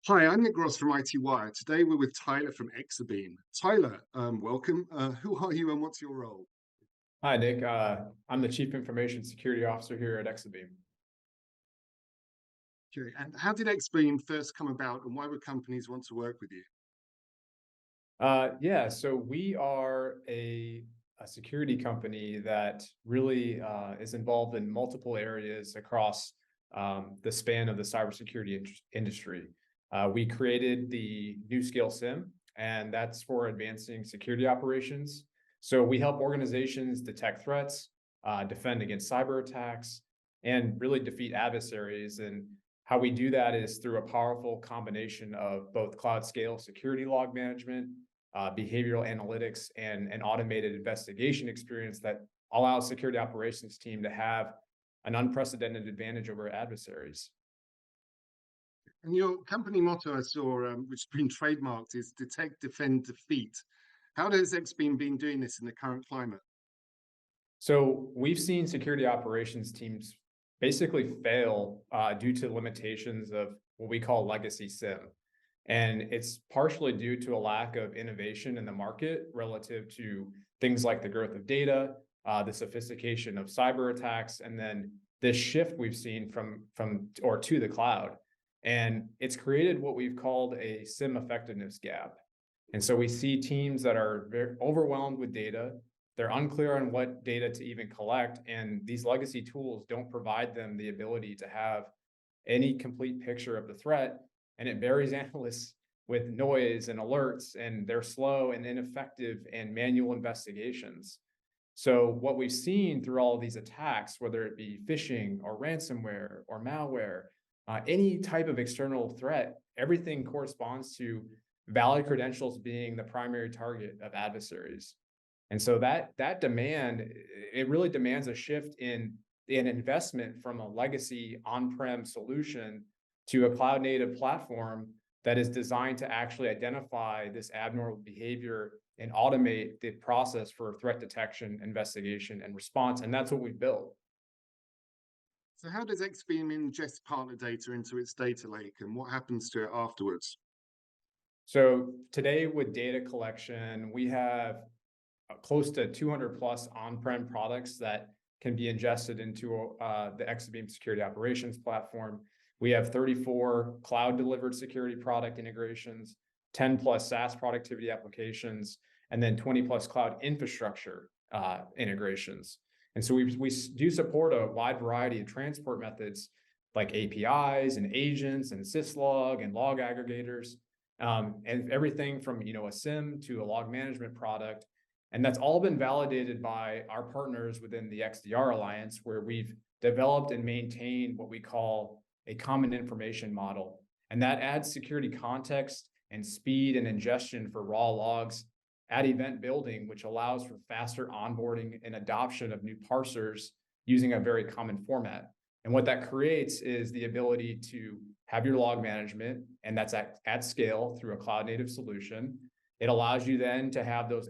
Hi, I'm Nick Ross from iTWire. Today we're with Tyler from Exabeam. Tyler, welcome. Who are you and what's your role? Hi, Nick. I'm the Chief Information Security Officer here at Exabeam. Okay, and how did Exabeam first come about and why would companies want to work with you? So we are a security company that really is involved in multiple areas across the span of the cybersecurity industry. We created the New Scale SIM, and that's for advancing security operations. So we help organizations detect threats, defend against cyber attacks, and really defeat adversaries. And how we do that is through a powerful combination of both cloud scale security log management, behavioral analytics, and an automated investigation experience that allows security operations team to have an unprecedented advantage over adversaries. And your company motto I saw, which has been trademarked, is detect, defend, defeat. How has Exabeam been doing this in the current climate? So we've seen security operations teams basically fail due to limitations of what we call legacy SIM. And it's partially due to a lack of innovation in the market relative to things like the growth of data, the sophistication of cyber attacks, and then this shift we've seen from or to the cloud. And it's created what we've called a SIM effectiveness gap. And so we see teams that are very overwhelmed with data. They're unclear on what data to even collect, and these legacy tools don't provide them the ability to have any complete picture of the threat, and it buries analysts with noise and alerts, and they're slow and ineffective in manual investigations. So what we've seen through all of these attacks, whether it be phishing or ransomware or malware, any type of external threat, everything corresponds to valid credentials being the primary target of adversaries. And so that demand, it really demands a shift in an investment from a legacy on-prem solution to a cloud native platform that is designed to actually identify this abnormal behavior and automate the process for threat detection, investigation, and response. And that's what we've built. So how does Exabeam ingest partner data into its data lake and what happens to it afterwards? So today with data collection, we have close to 200 plus on-prem products that can be ingested into the Exabeam security operations platform. We have 34 cloud delivered security product integrations, 10 plus SaaS productivity applications, and then 20 plus cloud infrastructure integrations. And so we do support a wide variety of transport methods like APIs and agents and syslog and log aggregators, and everything from a SIM to a log management product. And that's all been validated by our partners within the XDR Alliance, where we've developed and maintained what we call a common information model. And that adds security context and speed and ingestion for raw logs at event building, which allows for faster onboarding and adoption of new parsers using a very common format. And what that creates is the ability to have your log management, and that's at scale through a cloud native solution. It allows you then to have those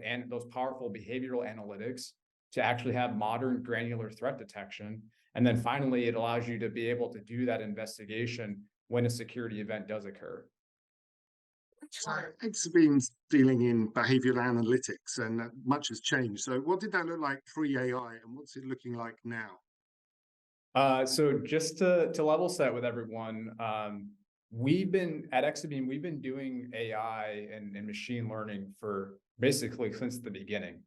powerful behavioral analytics to actually have modern granular threat detection. And then finally, it allows you to be able to do that investigation when a security event does occur. So Exabeam's dealing in behavioral analytics and much has changed. So what did that look like pre-AI and what's it looking like now? So just to level set with everyone, we've been at Exabeam, we've been doing AI and machine learning for basically since the beginning.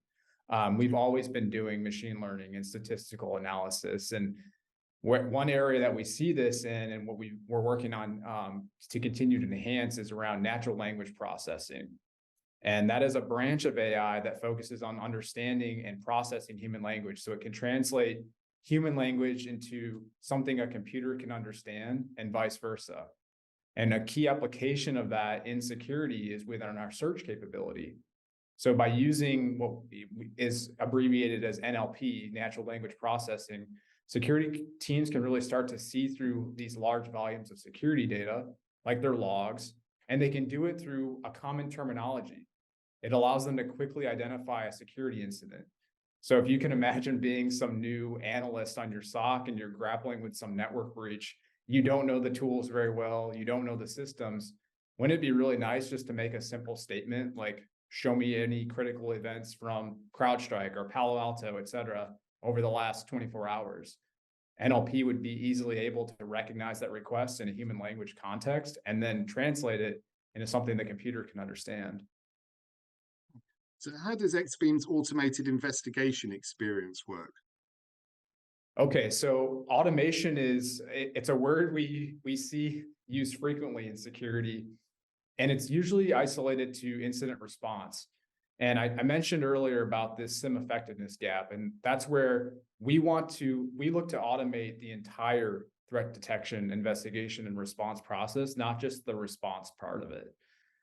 We've always been doing machine learning and statistical analysis. And one area that we see this in and what we're working on to continue to enhance is around natural language processing. And that is a branch of AI that focuses on understanding and processing human language. So it can translate human language into something a computer can understand and vice versa. And a key application of that in security is within our search capability. So by using what is abbreviated as NLP, natural language processing, security teams can really start to see through these large volumes of security data, like their logs, and they can do it through a common terminology. It allows them to quickly identify a security incident. So if you can imagine being some new analyst on your SOC and you're grappling with some network breach, you don't know the tools very well, you don't know the systems, wouldn't it be really nice just to make a simple statement like, show me any critical events from CrowdStrike or Palo Alto, et cetera, over the last 24 hours? NLP would be easily able to recognize that request in a human language context and then translate it into something the computer can understand. So how does Exabeam's automated investigation experience work? Okay, so automation it's a word we see used frequently in security, and it's usually isolated to incident response. And I mentioned earlier about this SIM effectiveness gap, and that's where we look to automate the entire threat detection, investigation, and response process, not just the response part of it.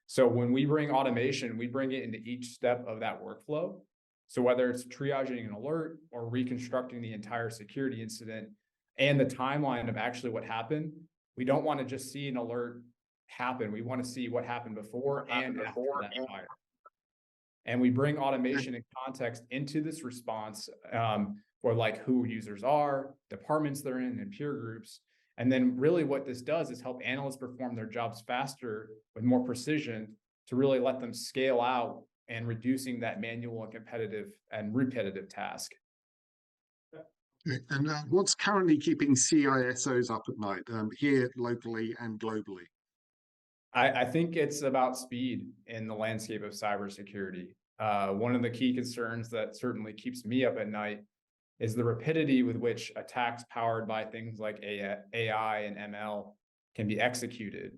So when we bring automation, we bring it into each step of that workflow. So whether it's triaging an alert or reconstructing the entire security incident and the timeline of actually what happened, we don't want to just see an alert happen. We want to see what happened before and after that fire. And we bring automation and context into this response, for like who users are, departments they're in, and peer groups. And then really what this does is help analysts perform their jobs faster with more precision to really let them scale out and reducing that manual and competitive and repetitive task. And what's currently keeping CISOs up at night, here locally and globally? I think it's about speed in the landscape of cybersecurity. One of the key concerns that certainly keeps me up at night is the rapidity with which attacks powered by things like AI and ML can be executed.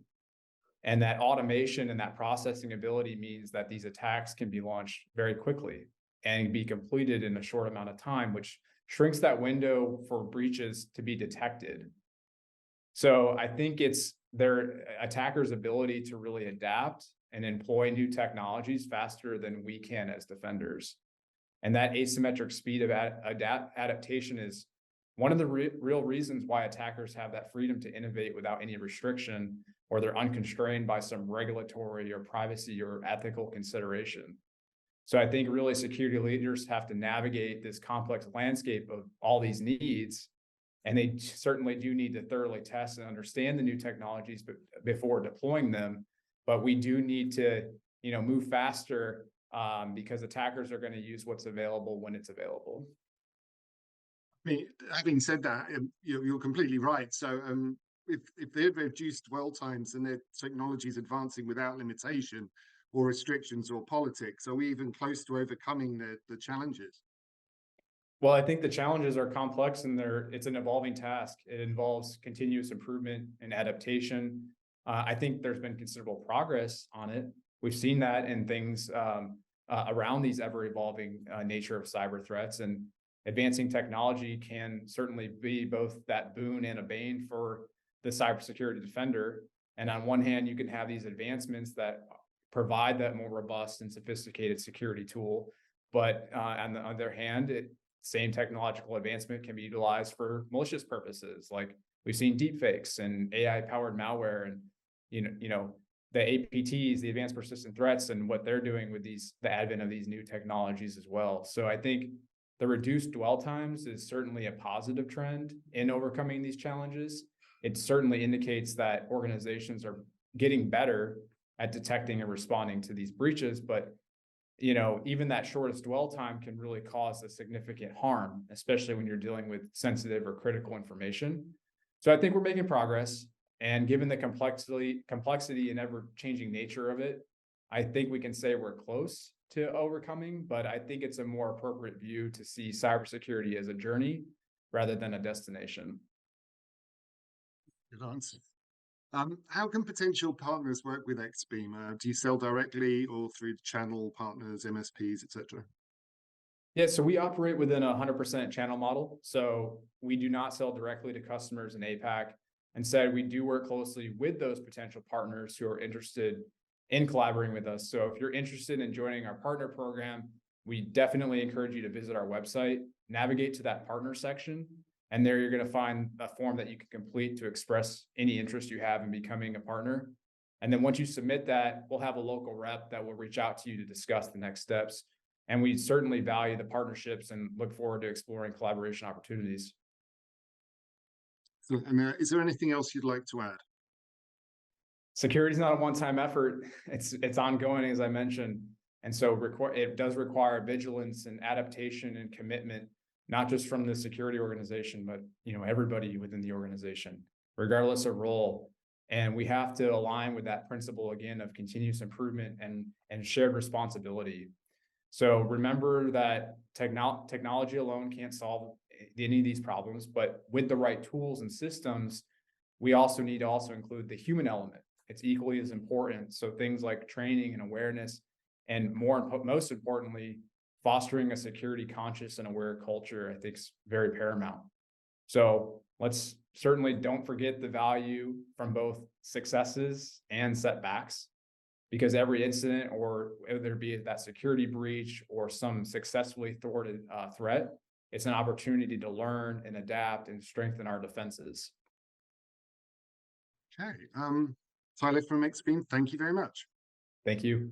And that automation and that processing ability means that these attacks can be launched very quickly and be completed in a short amount of time, which shrinks that window for breaches to be detected. So I think it's their attackers' ability to really adapt and employ new technologies faster than we can as defenders. And that asymmetric speed of adaptation is one of the real reasons why attackers have that freedom to innovate without any restriction, or they're unconstrained by some regulatory or privacy or ethical consideration. So I think really security leaders have to navigate this complex landscape of all these needs, and they certainly do need to thoroughly test and understand the new technologies before deploying them. But we do need to, move faster, because attackers are going to use what's available when it's available. I mean, having said that, you're completely right. So if they've reduced dwell times and their technology is advancing without limitation or restrictions or politics, are we even close to overcoming the challenges? Well, I think the challenges are complex and it's an evolving task. It involves continuous improvement and adaptation. I think there's been considerable progress on it. We've seen that in things around these ever-evolving nature of cyber threats, and advancing technology can certainly be both that boon and a bane for the cybersecurity defender. And on one hand, you can have these advancements that provide that more robust and sophisticated security tool, but on the other hand, same technological advancement can be utilized for malicious purposes. Like we've seen deepfakes and AI-powered malware, and the APTs, the advanced persistent threats, and what they're doing with the advent of these new technologies as well. So I think the reduced dwell times is certainly a positive trend in overcoming these challenges. It certainly indicates that organizations are getting better at detecting and responding to these breaches, but even that shortest dwell time can really cause a significant harm, especially when you're dealing with sensitive or critical information. So I think we're making progress. And given the complexity and ever-changing nature of it, I think we can say we're close to overcoming, but I think it's a more appropriate view to see cybersecurity as a journey rather than a destination. Good answer. How can potential partners work with Exabeam? Do you sell directly or through channel partners, MSPs, etc.? Yeah, so we operate within a 100% channel model. So we do not sell directly to customers in APAC. Instead, we do work closely with those potential partners who are interested in collaborating with us. So if you're interested in joining our partner program, we definitely encourage you to visit our website, navigate to that partner section, and there you're going to find a form that you can complete to express any interest you have in becoming a partner. And then once you submit that, we'll have a local rep that will reach out to you to discuss the next steps. And we certainly value the partnerships and look forward to exploring collaboration opportunities. And is there anything else you'd like to add? Security is not a one-time effort. It's ongoing, as I mentioned. And so it does require vigilance and adaptation and commitment, not just from the security organization, but everybody within the organization, regardless of role. And we have to align with that principle again of continuous improvement and shared responsibility. So remember that technology alone can't solve any of these problems, but with the right tools and systems, we also need to include the human element. It's equally as important. So things like training and awareness, and most importantly, fostering a security conscious and aware culture, I think is very paramount. So let's certainly don't forget the value from both successes and setbacks, because every incident, or whether it be that security breach or some successfully thwarted threat, it's an opportunity to learn and adapt and strengthen our defenses. Okay. Tyler from Exabeam, thank you very much. Thank you.